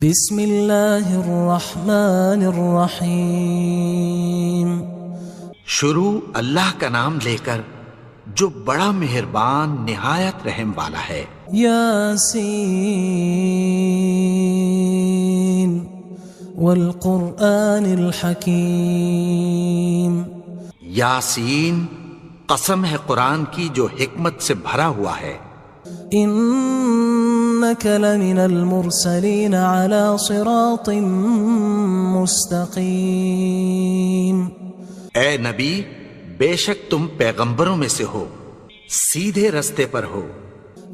بسم اللہ الرحمن الرحیم۔ شروع اللہ کا نام لے کر جو بڑا مہربان نہایت رحم والا ہے۔ یاسین والقرآن الحکیم۔ یاسین، قسم ہے قرآن کی جو حکمت سے بھرا ہوا ہے۔ انک لمن المرسلین علی صراط مستقیم۔ اے نبی، بے شک تم پیغمبروں میں سے ہو، سیدھے رستے پر ہو۔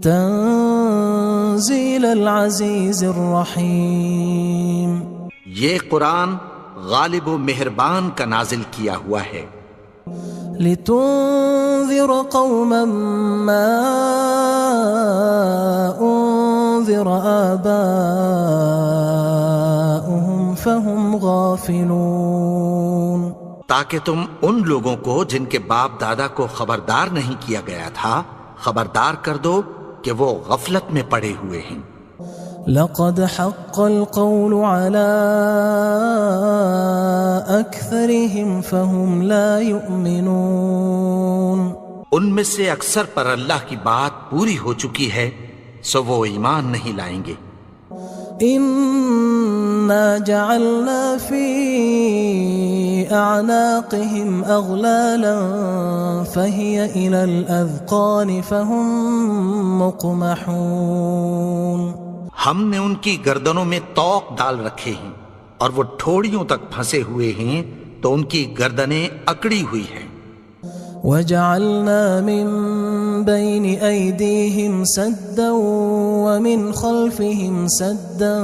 تنزیل العزیز الرحیم۔ یہ قرآن غالب و مہربان کا نازل کیا ہوا ہے۔ لتنذر قوما ما انذر آباؤهم فهم غافلون۔ تاکہ تم ان لوگوں کو جن کے باپ دادا کو خبردار نہیں کیا گیا تھا خبردار کر دو کہ وہ غفلت میں پڑے ہوئے ہیں۔ لقد حق القول على أكثرهم فهم لا يؤمنون۔ ان میں سے اکثر پر اللہ کی بات پوری ہو چکی ہے سو وہ ایمان نہیں لائیں گے۔ إنا جعلنا في أعناقهم أغلالا فهي إلى الأذقان فهم مقمحون۔ ہم نے ان کی گردنوں میں طوق ڈال رکھے ہیں اور وہ ٹھوڑیوں تک پھنسے ہوئے ہیں تو ان کی گردنیں اکڑی ہوئی ہیں۔ وجعلنا من بين أيديهم سدا ومن خلفهم سدا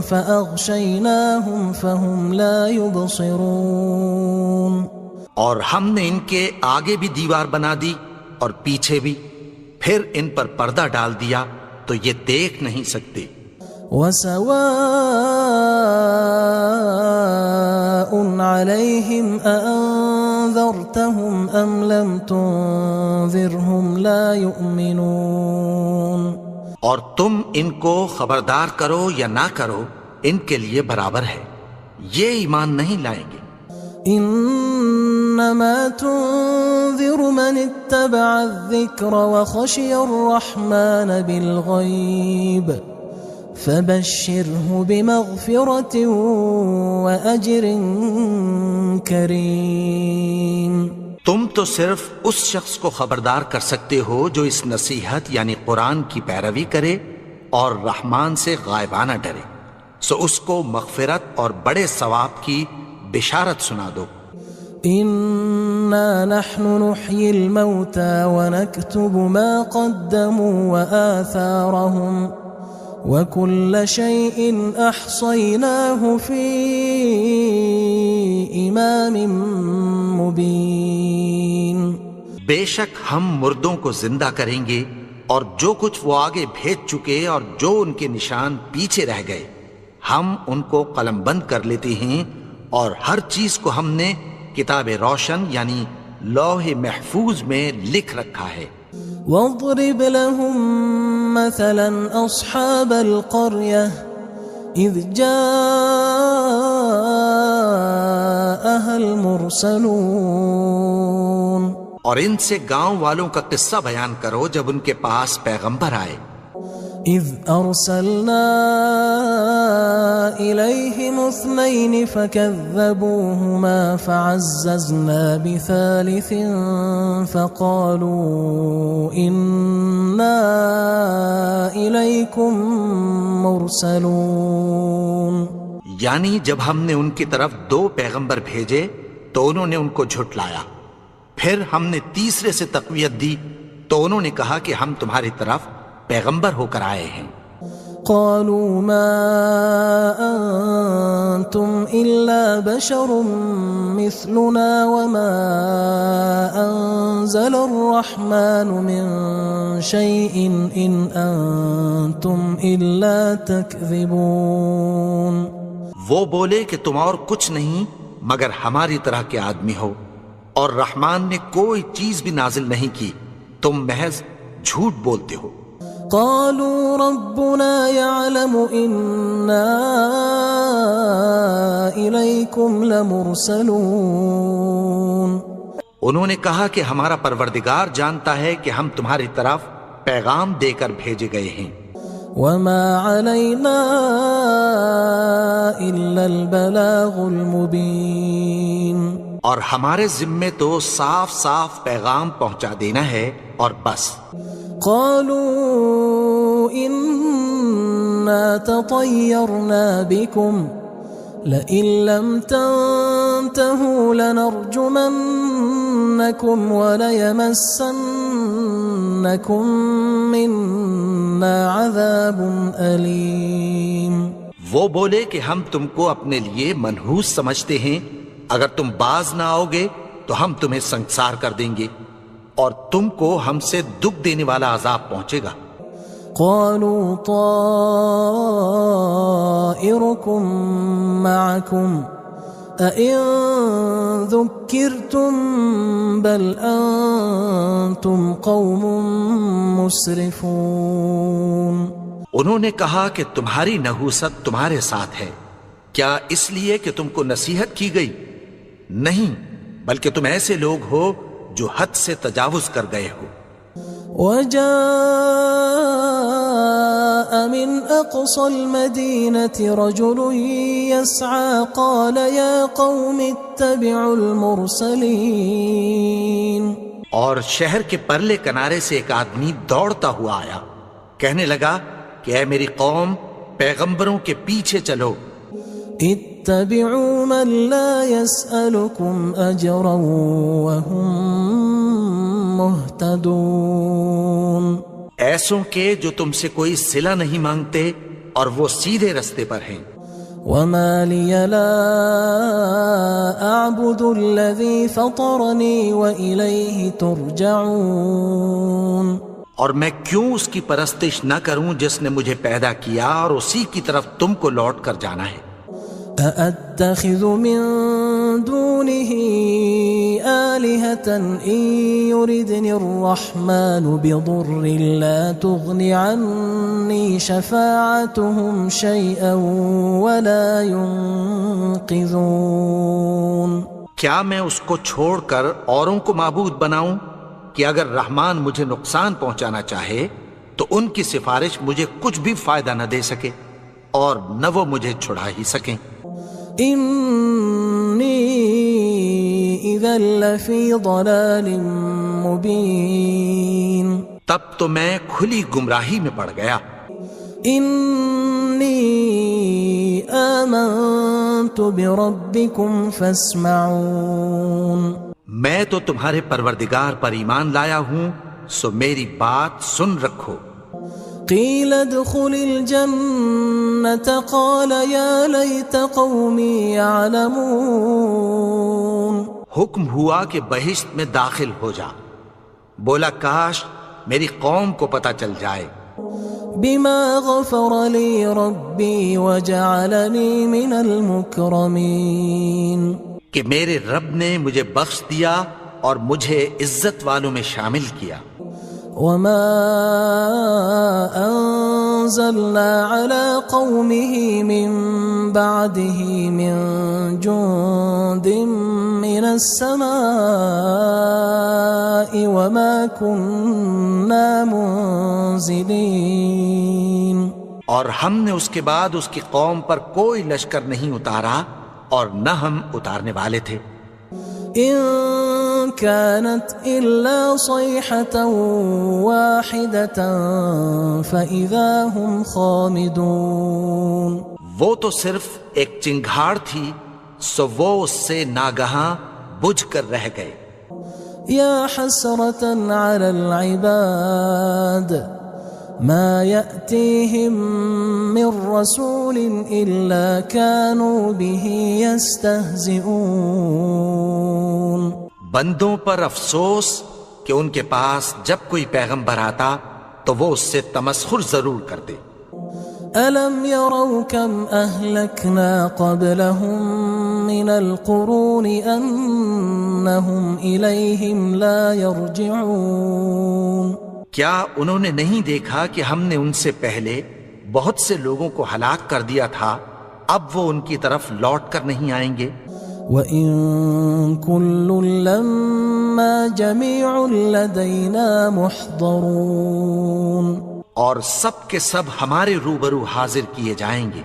فأغشيناهم فهم لا يبصرون۔ اور ہم نے ان کے آگے بھی دیوار بنا دی اور پیچھے بھی، پھر ان پر پردہ ڈال دیا تو یہ دیکھ نہیں سکتے۔ وسواء عليهم أأنذرتهم أم لم تنذرهم لا يؤمنون۔ اور تم ان کو خبردار کرو یا نہ کرو ان کے لیے برابر ہے، یہ ایمان نہیں لائیں گے۔ انما تنذر من اتبع الذکر وخشی الرحمن بالغیب فبشره بمغفرة وأجر کریم۔ تم تو صرف اس شخص کو خبردار کر سکتے ہو جو اس نصیحت یعنی قرآن کی پیروی کرے اور رحمان سے غائبانہ ڈرے، سو اس کو مغفرت اور بڑے ثواب کی بشارت سنا دو۔ انا نحن نحيي الموتى ونكتب ما قدموا وآثارهم وكل شيء احصيناه في امام مبين۔ بے شک ہم مردوں کو زندہ کریں گے اور جو کچھ وہ آگے بھیج چکے اور جو ان کے نشان پیچھے رہ گئے ہم ان کو قلم بند کر لیتے ہیں، اور ہر چیز کو ہم نے کتاب روشن یعنی لوح محفوظ میں لکھ رکھا ہے۔ واضرب لهم مثلا اصحاب القرية اذ جاءها المرسلون۔ اور ان سے گاؤں والوں کا قصہ بیان کرو جب ان کے پاس پیغمبر آئے۔ اذ ارسلنا الیہم اثنین فکذبوہما فعززنا بثالث فقالوا انا الیکم مرسلون۔ یعنی جب ہم نے ان کی طرف 2 پیغمبر بھیجے تو انہوں نے ان کو جھٹلایا، پھر ہم نے تیسرے سے تقویت دی تو انہوں نے کہا کہ ہم تمہاری طرف پیغمبر ہو کر آئے ہیں۔ قالوا ما انتم الا بشر مثلنا وما انزل الرحمن من شيء ان انتم الا تكذبون۔ وہ بولے کہ تم اور کچھ نہیں مگر ہماری طرح کے آدمی ہو، اور رحمان نے کوئی چیز بھی نازل نہیں کی، تم محض جھوٹ بولتے ہو۔ قالوا ربنا يعلم إنا إليكم لمرسلون. انہوں نے کہا کہ ہمارا پروردگار جانتا ہے کہ ہم تمہاری طرف پیغام دے کر بھیجے گئے ہیں. وما علينا إلا البلاغ المبين. اور ہمارے ذمے تو صاف صاف پیغام پہنچا دینا ہے اور بس. قالوا إنا تطيرنا بكم لئن لم تنتهوا لنرجمنكم وليمسنكم منا عذاب أليم. وہ بولے کہ ہم تم کو اپنے لیے منحوس سمجھتے ہیں، اگر تم باز نہ آؤ گے تو ہم تمہیں سنگسار کر دیں گے اور تم کو ہم سے دکھ دینے والا عذاب پہنچے گا. قالوا طائركم معكم أئن ذكرتم بل أنتم قوم مسرفون. انہوں نے کہا کہ تمہاری نحوست تمہارے ساتھ ہے، کیا اس لیے کہ تم کو نصیحت کی گئی؟ نہیں، بلکہ تم ایسے لوگ ہو جو حد سے تجاوز کر گئے ہو. وجاء من أقصى المدينة رجل يسعى قال يا قوم اتبعوا المرسلين. اور شہر کے پرلے کنارے سے ایک آدمی دوڑتا ہوا آیا، کہنے لگا کہ اے میری قوم، پیغمبروں کے پیچھے چلو. اتبعوا من لا يسألكم أجرا وهم مهتدون. ایسوں کے جو تم سے کوئی صلہ نہیں مانگتے اور وہ سیدھے رستے پر ہیں. وما لي لا أعبد الذي فطرني وإليه ترجعون. اور میں کیوں اس کی پرستش نہ کروں جس نے مجھے پیدا کیا اور اسی کی طرف تم کو لوٹ کر جانا ہے. أأتخذ من دونه آلهة إن يردني الرحمن بضر لا تغن عني شفاعتهم شيئا ولا ينقذون. کیا میں اس کو چھوڑ کر اوروں کو معبود بناؤں کہ اگر رحمان مجھے نقصان پہنچانا چاہے تو ان کی سفارش مجھے کچھ بھی فائدہ نہ دے سکے اور نہ وہ مجھے چھڑا ہی سکیں. إني إذا لفي ضلال مبين. تب تو میں کھلی گمراہی میں پڑ گیا. إني آمنت بربكم فاسمعون. میں تو تمہارے پروردگار پر ایمان لایا ہوں، سو میری بات سن رکھو. قيل ادخل الجنة قال يا ليت قومي يعلمون. حکم ہوا کہ بہشت میں داخل ہو جا. بولا کاش میری قوم کو پتہ چل جائے. بما غفر لي ربي وجعلني من المكرمين. کہ میرے رب نے مجھے بخش دیا اور مجھے عزت والوں میں شامل کیا. وما أنزلنا على قومه من بعده من جند من السماء وما كنا منزلين. اور ہم نے اس کے بعد اس کی قوم پر کوئی لشکر نہیں اتارا اور نہ ہم اتارنے والے تھے. إن كانت إلا صيحة واحدة فإذا هم خامدون. وہ تو صرف ایک چنگھاڑ تھی، سو وہ اس سے ناگہاں بجھ کر رہ گئے. يا حسرة على العباد ما يأتيهم من رسول إلا كانوا به يستهزئون. بندوں پر افسوس کہ ان کے پاس جب کوئی پیغمبر آتا تو وہ اس سے تمسخر ضرور کرتے. ألم يروا كم أهلكنا قبلهم من القرون أنهم إليهم لا يرجعون. کیا انہوں نے نہیں دیکھا کہ ہم نے ان سے پہلے بہت سے لوگوں کو ہلاک کر دیا تھا، اب وہ ان کی طرف لوٹ کر نہیں آئیں گے؟ وَإِن كُلٌّ لَمَّا جَمِيعٌ لَدَيْنَا مُحْضَرُونَ، اور سب کے سب ہمارے روبرو حاضر کیے جائیں گے۔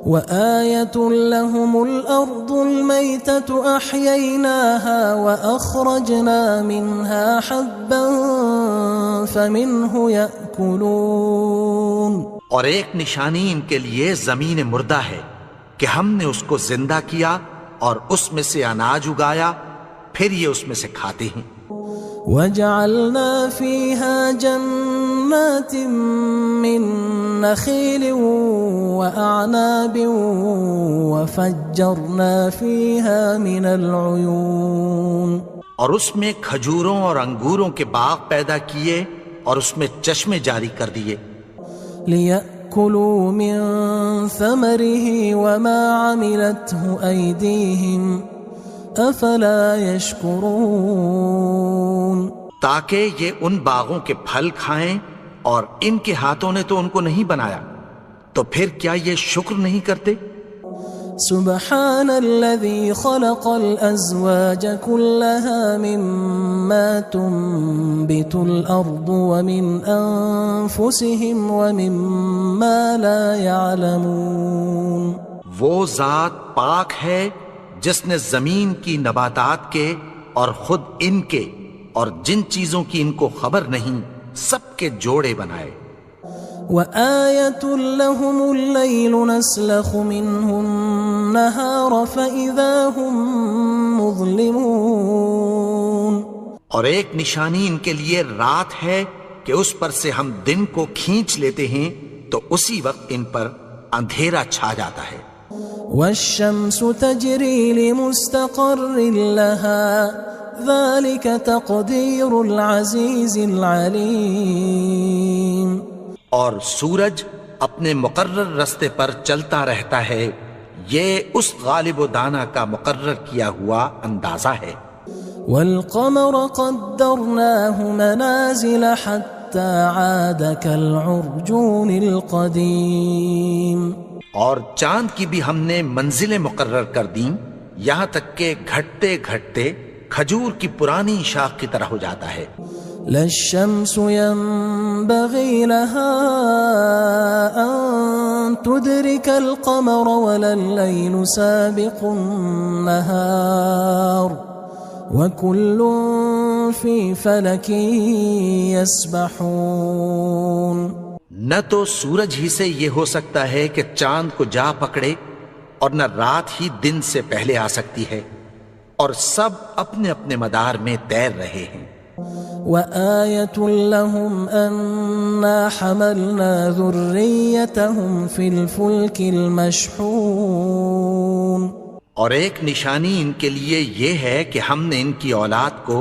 وَآيَةٌ لَهُمُ الْأَرْضُ الْمَيْتَةُ أَحْيَيْنَاهَا وَأَخْرَجْنَا مِنْهَا حَبًّا فَمِنْهُ يَأْكُلُونَ، اور ایک نشانی ان کے لیے زمین مردہ ہے کہ ہم نے اس کو زندہ کیا اور اس میں سے اناج اگایا، پھر یہ اس میں سے کھاتے ہیں۔ وَجَعَلْنَا فِيهَا جَنَّاتٍ مِّن نَخِيلٍ وَأَعْنَابٍ وَفَجَّرْنَا فِيهَا مِنَ الْعُيُونِ، اور اس میں کھجوروں اور انگوروں کے باغ پیدا کیے اور اس میں چشمے جاری کر دیے، لِيَأْكُلُوا مِن ثَمَرِهِ وَمَا عَمِلَتْهُ أَيْدِيهِمْ أَفَلَا يَشْكُرُونَ، تاکہ یہ ان باغوں کے پھل کھائیں، اور ان کے ہاتھوں نے تو ان کو نہیں بنایا، تو پھر کیا یہ شکر نہیں کرتے؟ سبحان الذي خلق الأزواج كلها مما تنبت الأرض ومن أنفسهم ومما لا يعلمون، وہ ذات پاک ہے جس نے زمین کی نباتات کے اور خود ان کے اور جن چیزوں کی ان کو خبر نہیں سب کے جوڑے بنائے۔ وَآيَةٌ لَهُمُ اللَّيْلُ نَسْلَخُ مِنْهُ النَّهَارَ فَإِذَا هُمْ مُظْلِمُونَ، اور ایک نشانی ان کے لیے رات ہے کہ اس پر سے ہم دن کو کھینچ لیتے ہیں تو اسی وقت ان پر اندھیرا چھا جاتا ہے۔ وَالشَّمْسُ تَجْرِي لِمُسْتَقَرٍّ لَهَا ذَلِكَ تَقْدِيرُ الْعَزِيزِ الْعَلِيمِ، اور سورج اپنے مقرر رستے پر چلتا رہتا ہے، یہ اس غالب و دانا کا مقرر کیا ہوا اندازہ ہے۔ وَالْقَمَرَ قَدَّرْنَاهُ مَنَازِلَ حَتَّى عَادَ كَالْعُرْجُونِ الْقَدِيمِ، اور چاند کی بھی ہم نے منزلیں مقرر کر دیں، یہاں تک کہ گھٹتے گھٹتے کھجور کی پرانی شاخ کی طرح ہو جاتا ہے۔ لا الشمس ينبغي لها أن تدرك القمر ولا الليل سابق النهار وكل في فلك يسبحون، نہ تو سورج ہی سے یہ ہو سکتا ہے کہ چاند کو جا پکڑے، اور نہ رات ہی دن سے پہلے آ سکتی ہے، اور سب اپنے اپنے مدار میں تیر رہے ہیں۔ وَآيَةٌ لَهُمْ أَنَّا حَمَلْنَا ذُرِّيَّتَهُمْ فِي الْفُلْكِ الْمَشْحُونِ، اور ایک نشانی ان کے لیے یہ ہے کہ ہم نے ان کی اولاد کو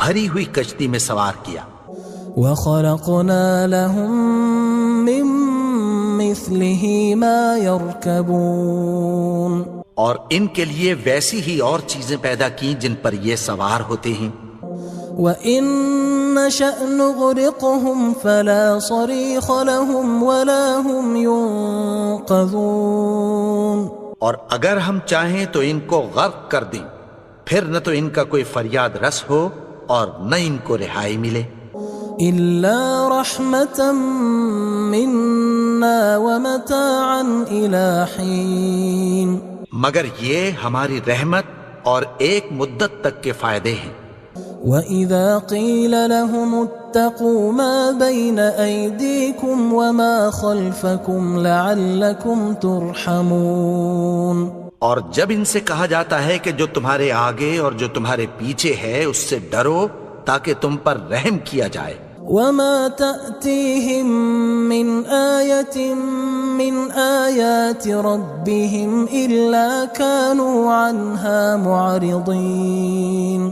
بھری ہوئی کشتی میں سوار کیا۔ وَخَلَقْنَا لَهُم مِّن مِّثْلِهِ مَا يَرْكَبُونَ، اور ان کے لیے ویسی ہی اور چیزیں پیدا کی جن پر یہ سوار ہوتے ہیں۔ وَإِن نَّشَأْ نُغْرِقْهُمْ فَلَا صَرِيخَ لَهُمْ وَلَا هُمْ يُنقَذُونَ، اور اگر ہم چاہیں تو ان کو غرق کر دیں، پھر نہ تو ان کا کوئی فریاد رس ہو اور نہ ان کو رہائی ملے۔ إِلَّا رَحْمَةً مِّنَّا وَمَتَاعًا إِلَى حِينٍ، مگر یہ ہماری رحمت اور ایک مدت تک کے فائدے ہیں۔ وَإِذَا قِيلَ لَهُمُ اتَّقُوا مَا بَيْنَ أَيْدِيكُمْ وَمَا خَلْفَكُمْ لَعَلَّكُمْ تُرْحَمُونَ، اور جب ان سے کہا جاتا ہے کہ جو تمہارے آگے اور جو تمہارے پیچھے ہے اس سے ڈرو تاکہ تم پر رحم کیا جائے۔ وَمَا تَأْتِيهِم مِّنْ آيَةٍ مِّنْ آيَاتِ رَبِّهِمْ إِلَّا كَانُوا عَنْهَا مُعْرِضِينَ،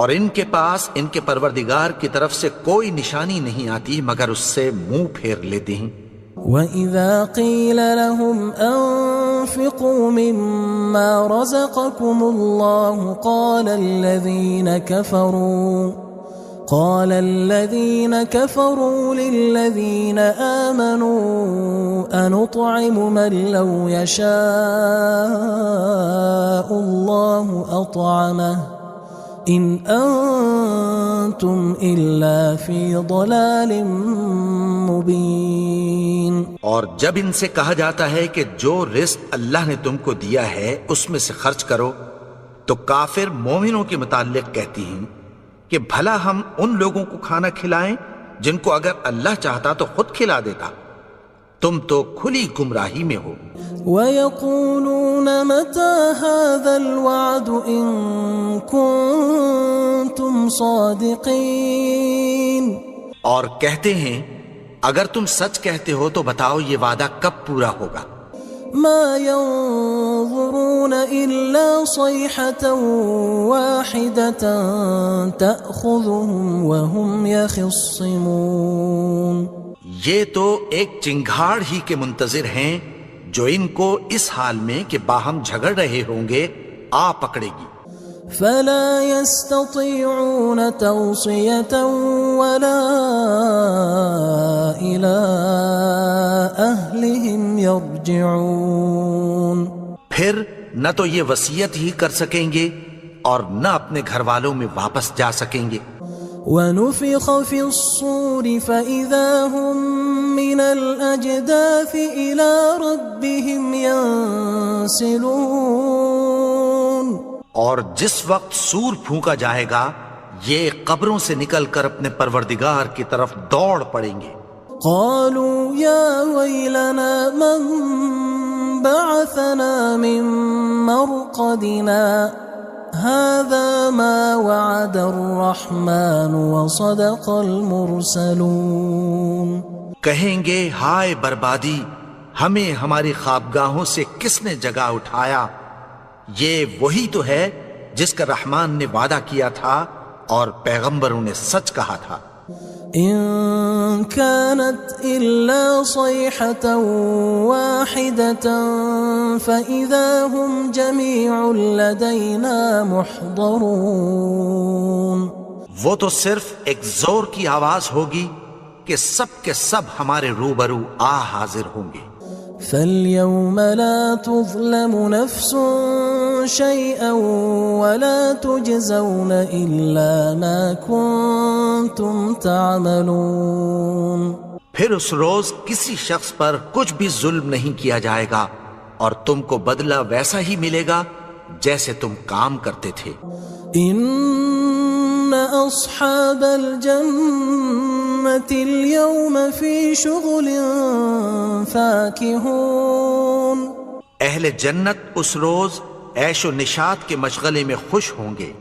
اور ان کے پاس ان کے پروردگار کی طرف سے کوئی نشانی نہیں آتی مگر اس سے منہ پھیر لیتے ہیں۔ وَإِذَا قِيلَ لَهُمْ أَنفِقُوا مِمَّا رَزَقَكُمُ اللَّهُ قال الذين كفروا للذين آمنوا أنطعم من لو يشاء الله أطعمه إن أنتم إلا في ضلال مبين. اور جب ان سے کہا جاتا ہے کہ جو رزق اللہ نے تم کو دیا ہے اس میں سے خرچ کرو، تو کافر مومنوں کے متعلق کہتی ہیں کہ بھلا ہم ان لوگوں کو کھانا کھلائیں جن کو اگر اللہ چاہتا تو خود کھلا دیتا. تم تو کھلی گمراہی میں ہو. وَيَقُولُونَ مَتَى هَذَا الْوَعْدُ إِن كُنتُمْ صَادِقِينَ. اور کہتے ہیں اگر تم سچ کہتے ہو تو بتاؤ یہ وعدہ کب پورا ہوگا. ما ينظرون إلا صيحة واحدة تأخذهم وهم يخصمون. یہ تو ایک چنگھاڑ ہی کے منتظر ہیں جو ان کو اس حال میں کہ باہم جھگڑ رہے ہوں گے آ پکڑے گی. فلا يستطيعون توصية ولا إلى أهلهم يرجعون. پھر نہ تو یہ وصیت ہی کر سکیں گے اور نہ اپنے گھر والوں میں واپس جا سکیں گے. ونفخ في الصور فإذا هم من الأجداث إلى ربهم ينسلون. اور جس وقت سور پھونکا جائے گا یہ قبروں سے نکل کر اپنے پروردگار کی طرف دوڑ پڑیں گے. قالوا يا ويلنا من بعثنا من مرقدنا هذا ما وعد الرحمن وصدق المرسلون. کہیں گے ہائے بربادی، ہمیں ہماری خوابگاہوں سے کس نے جگا اٹھایا. یہ وہی تو ہے جس کا رحمان نے وعدہ کیا تھا اور پیغمبروں نے سچ کہا تھا. إن كانت إلا صيحة واحدة فإذا هم جميع لدينا محضرون. وہ تو صرف ایک زور کی آواز ہوگی کہ سب کے سب ہمارے روبرو آ حاضر ہوں گے. فاليوم لا تظلم نفس شيئا ولا تجزون إلا ما كنتم تعملون. پھر اس روز کسی شخص پر کچھ بھی ظلم نہیں کیا جائے گا اور تم کو بدلہ ویسا ہی ملے گا جیسے تم کام کرتے تھے. إن أصحاب الجنة اليوم في شغل فاكهون. اہل جنت اس روز عیش و نشاط کے مشغلے میں خوش ہوں گے.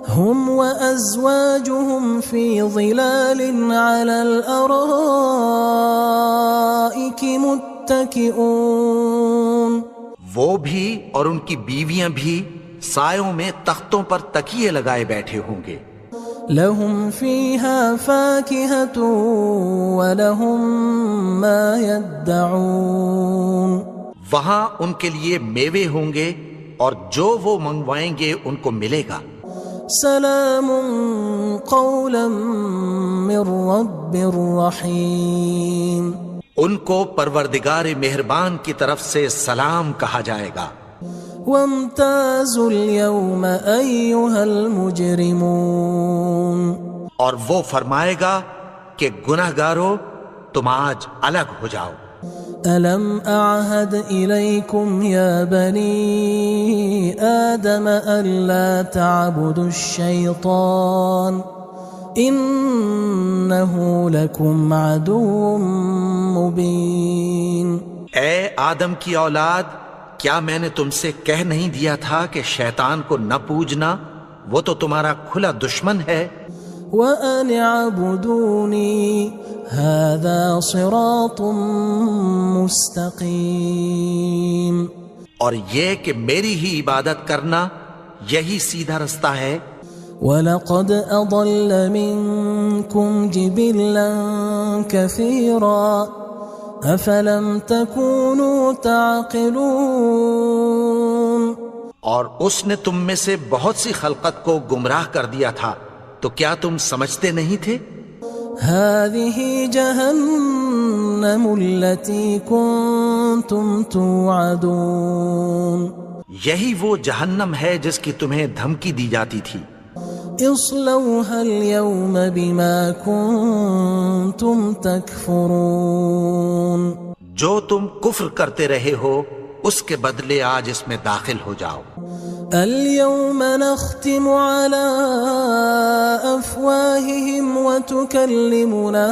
هم وأزواجهم في ظلال على الأرائك متكئون. وہ بھی اور ان کی بیویاں بھی سایوں میں تختوں پر تکیے لگائے بیٹھے ہوں گے. لهم فيها فاكهة ولهم ما يدعون. وہاں ان کے لیے میوے ہوں گے اور جو وہ منگوائیں گے ان کو ملے گا. سلام قولا من رب رحیم. ان کو پروردگار مہربان کی طرف سے سلام کہا جائے گا. وامتازوا اليوم أيها المجرمون. اور وہ فرمائے گا کہ گناہگارو تم آج الگ ہو جاؤ. ألم أعهد إليكم يا بني آدم ألا تعبدوا الشيطان إنه لكم عدو مبين. اے آدم کی اولاد، کیا میں نے تم سے کہہ نہیں دیا تھا کہ شیطان کو نہ پوجنا، وہ تو تمہارا کھلا دشمن ہے. وَأَنِ اعْبُدُونِي هَذَا صِرَاطٌ مُسْتَقِيمٌ. اور یہ کہ میری ہی عبادت کرنا یہی سیدھا رستہ ہے. وَلَقَدْ أَضَلَّ مِنْكُمْ جِبِلًّا كَثِيرًا أَفَلَمْ تَكُونُوا تَعْقِلُونَ. اور اس نے تم میں سے بہت سی خلقت کو گمراہ کر دیا تھا، تو کیا تم سمجھتے نہیں تھے؟ هذه جهنم التي كنتم توعدون یہی وہ جہنم ہے جس کی تمہیں دھمکی دی جاتی تھی. اصلوها اليوم بما كنتم تكفرون جو تم کفر کرتے رہے ہو اس کے بدلے آج اس میں داخل ہو جاؤ. اليوم نختم على أفواههم وتكلمنا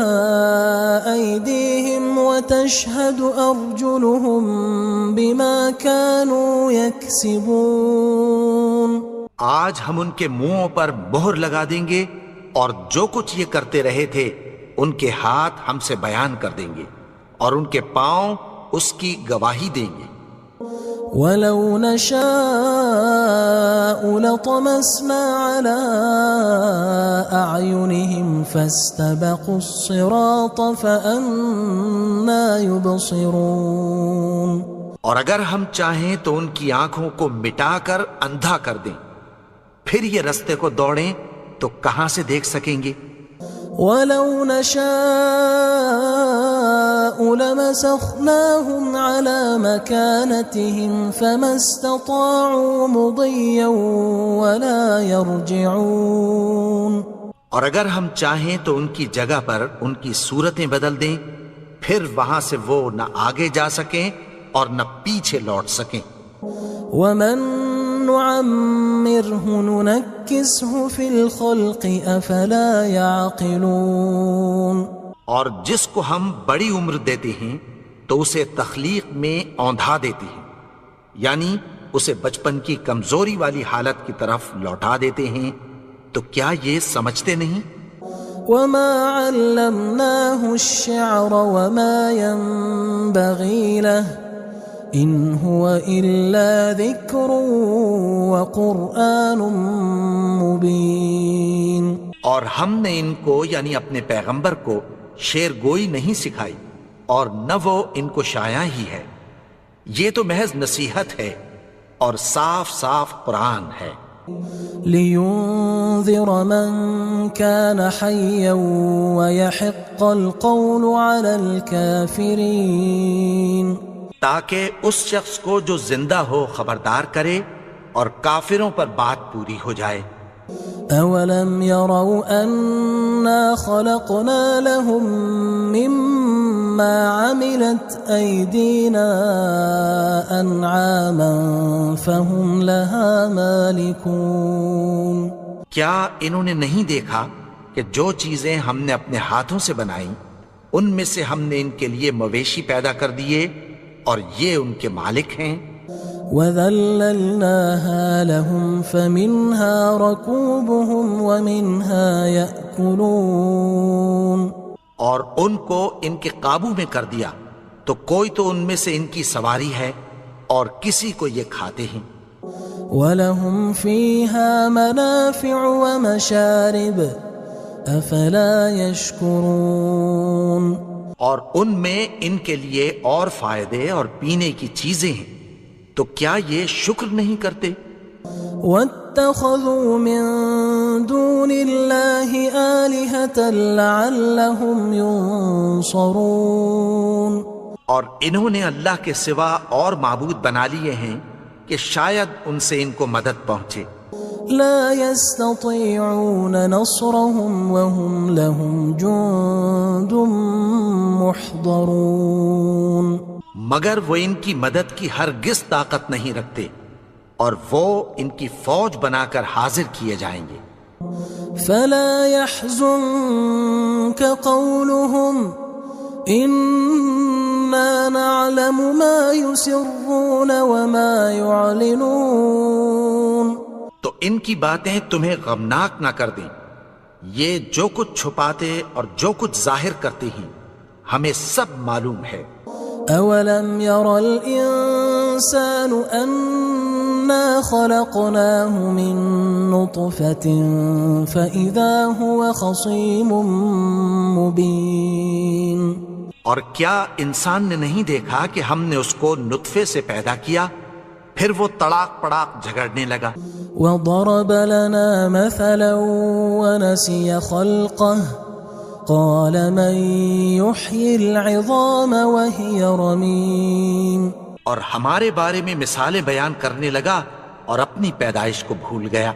أيديهم وتشهد أرجلهم بما كانوا يكسبون. آج ہم ان کے منہوں پر مہر لگا دیں گے اور جو کچھ یہ کرتے رہے تھے ان کے ہاتھ ہم سے بیان کر دیں گے اور ان کے پاؤں اس کی گواہی دیں گے. وَلَوْ نَشَاءُ لَطَمَسْنَا عَلَىٰ أَعْيُنِهِمْ فَاسْتَبَقُوا الصِّرَاطَ فَأَنَّىٰ يُبْصِرُونَ. اور اگر ہم چاہیں تو ان کی آنکھوں کو مٹا کر اندھا کر دیں، پھر یہ رستے کو دوڑیں تو کہاں سے دیکھ سکیں گے؟ وَلَوْ نَشَاءُ لَمَسَخْنَاهُمْ عَلَىٰ مَكَانَتِهِمْ فَمَا اسْتَطَاعُوا مُضِيًّا وَلَا يَرْجِعُونَ. اور اگر ہم چاہیں تو ان کی جگہ پر ان کی صورتیں بدل دیں، پھر وہاں سے وہ نہ آگے جا سکیں اور نہ پیچھے لوٹ سکیں. وَمَن نُعَمِّرْهُ نُنَكِّسْهُ فِي الْخَلْقِ أَفَلَا يَعْقِلُونَ. اور جس کو ہم بڑی عمر دیتے ہیں تو اسے تخلیق میں اوندھا دیتے ہیں، یعنی اسے بچپن کی کمزوری والی حالت کی طرف لوٹا دیتے ہیں. تو کیا یہ سمجھتے نہیں؟ وَمَا عَلَّمْنَاهُ الشِّعْرَ وَمَا يَنبَغِي لَهُ إِنْ هُوَ إِلَّا ذِكْرٌ وَقُرْآنٌ مُبِينٌ. اور ہم نے ان کو یعنی اپنے پیغمبر کو شعر گوئی نہیں سکھائی اور نہ وہ ان کو شایع ہی ہے، یہ تو محض نصیحت ہے اور صاف صاف قرآن ہے. لِيُنذِرَ مَن كَانَ حَيًّا وَيَحِقَّ الْقَوْلُ عَلَى الْكَافِرِينَ. تاکہ اس شخص کو جو زندہ ہو خبردار کرے اور کافروں پر بات پوری ہو جائے. أَوَلَمْ يَرَوْا أَنَّا خَلَقْنَا لَهُم مِّمَّا عَمِلَتْ أَيْدِينَا أَنْعَامًا فَهُمْ لَهَا مَالِكُونَ. کیا انہوں نے نہیں دیکھا کہ جو چیزیں ہم نے اپنے ہاتھوں سے بنائیں ان میں سے ہم نے ان کے لیے مویشی پیدا کر دیے اور یہ ان کے مالک ہیں. وَذَلَّلْنَاهَا لَهُمْ فَمِنْهَا رَكُوبُهُمْ وَمِنْهَا يَأْكُلُونَ. اور ان کو ان کے قابو میں کر دیا تو کوئی تو ان میں سے ان کی سواری ہے اور کسی کو یہ کھاتے ہیں. وَلَهُمْ فِيهَا مَنَافِعُ وَمَشَارِبُ أَفَلَا يَشْكُرُونَ. اور ان میں ان کے لیے اور فائدے اور پینے کی چیزیں ہیں، تو کیا یہ شکر نہیں کرتے؟ وَاتَّخَذُوا مِن دُونِ اللَّهِ آلِهَةً لَعَلَّهُمْ يُنصَرُونَ. اور انہوں نے اللہ کے سوا اور معبود بنا لیے ہیں کہ شاید ان سے ان کو مدد پہنچے. لا يستطيعون نصرهم وهم لهم جند محضرون. مگر وہ ان کی مدد کی ہرگز طاقت نہیں رکھتے اور وہ ان کی فوج بنا کر حاضر کیے جائیں گے. فلا يحزنك قولهم إنا نعلم ما يسرون وما يعلنون. تو ان کی باتیں تمہیں غمناک نہ کر دیں، یہ جو کچھ چھپاتے اور جو کچھ ظاہر کرتے ہیں ہمیں سب معلوم ہے. أَوَلَمْ يَرَ الْإِنسَانُ أَنَّا خَلَقْنَاهُ مِن نُّطْفَةٍ فَإِذَا هُوَ خَصِيمٌ مُّبِينٌ. اور کیا انسان نے نہیں دیکھا کہ ہم نے اس کو نطفے سے پیدا کیا، پھر وہ تڑاک پڑاک جھگڑنے لگا. وضرب لنا مثلا ونسي خلقه قال من يحيي العظام وهي رميم. اور ہمارے بارے میں مثالیں بیان کرنے لگا اور اپنی پیدائش کو بھول گیا.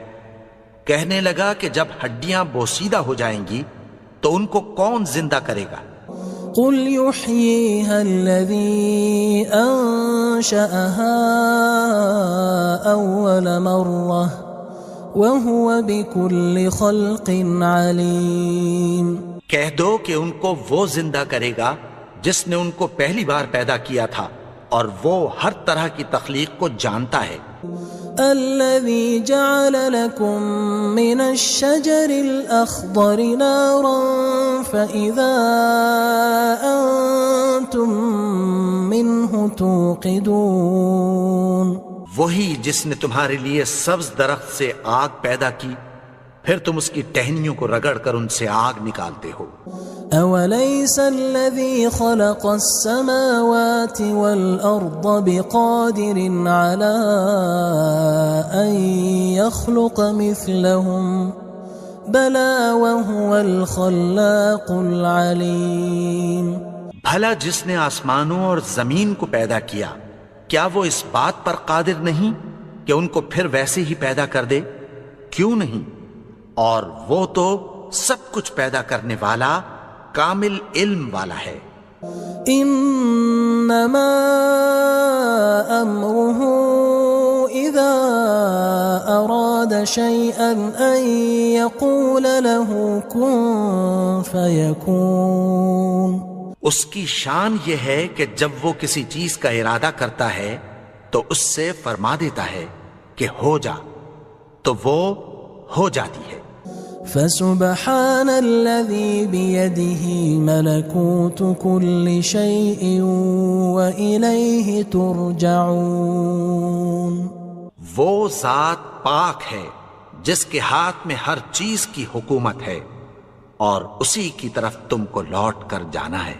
کہنے لگا کہ جب ہڈیاں بوسیدہ ہو جائیں گی تو ان کو کون زندہ کرے گا؟ قل يحييها الذي أنشأها أول مرة وهو بكل خلق عليم. کہہ دو کہ ان کو وہ زندہ کرے گا جس نے ان کو پہلی بار پیدا کیا تھا اور وہ ہر طرح کی تخلیق کو جانتا ہے. الذي جعل لكم من الشجر الأخضر نارا فإذا أنتم منه توقدون. وہی جس نے تمہارے لیے سبز درخت سے آگ پیدا کی پھر تم اس کی ٹہنیوں کو رگڑ کر ان سے آگ نکالتے ہو. أوليس الذي خلق السماوات والأرض بقادر على أن يخلق مثلهم بلى وهو الخلاق العليم. بھلا جس نے آسمانوں اور زمین کو پیدا کیا کیا وہ اس بات پر قادر نہیں کہ ان کو پھر ویسے ہی پیدا کر دے؟ کیوں نہیں؟ اور وہ تو سب کچھ پیدا کرنے والا کامل علم والا ہے. انما امره اذا اراد شيئا ان يقول له كن فيكون. اس کی شان یہ ہے کہ جب وہ کسی چیز کا ارادہ کرتا ہے تو اس سے فرما دیتا ہے کہ ہو جا تو وہ ہو جاتی ہے. فسبحان الذي بيده ملكوت كل شيء وإليه ترجعون. وہ ذات پاک ہے جس کے ہاتھ میں ہر چیز کی حکومت ہے اور اسی کی طرف تم کو لوٹ کر جانا ہے.